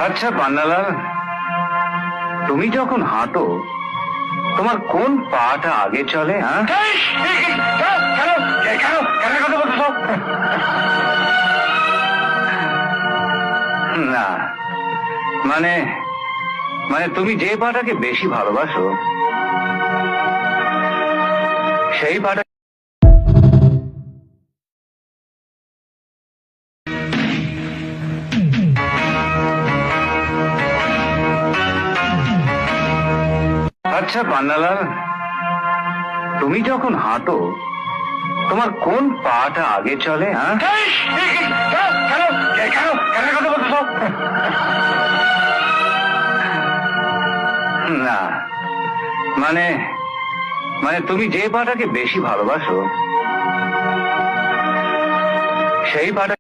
আচ্ছা পান্নালাল, তুমি যখন হাঁটো তোমার কোন পাটা আগে চলে? হ্যাঁ, না মানে মানে তুমি যে পাটাকে বেশি ভালোবাসো সেই পাটা। আচ্ছা পান্নালাল, তুমি যখন হাঁটো তোমার কোন পাটা আগে চলে? হ্যাঁ, না মানে মানে তুমি যে পাটাকে বেশি ভালোবাসো সেই পাটা।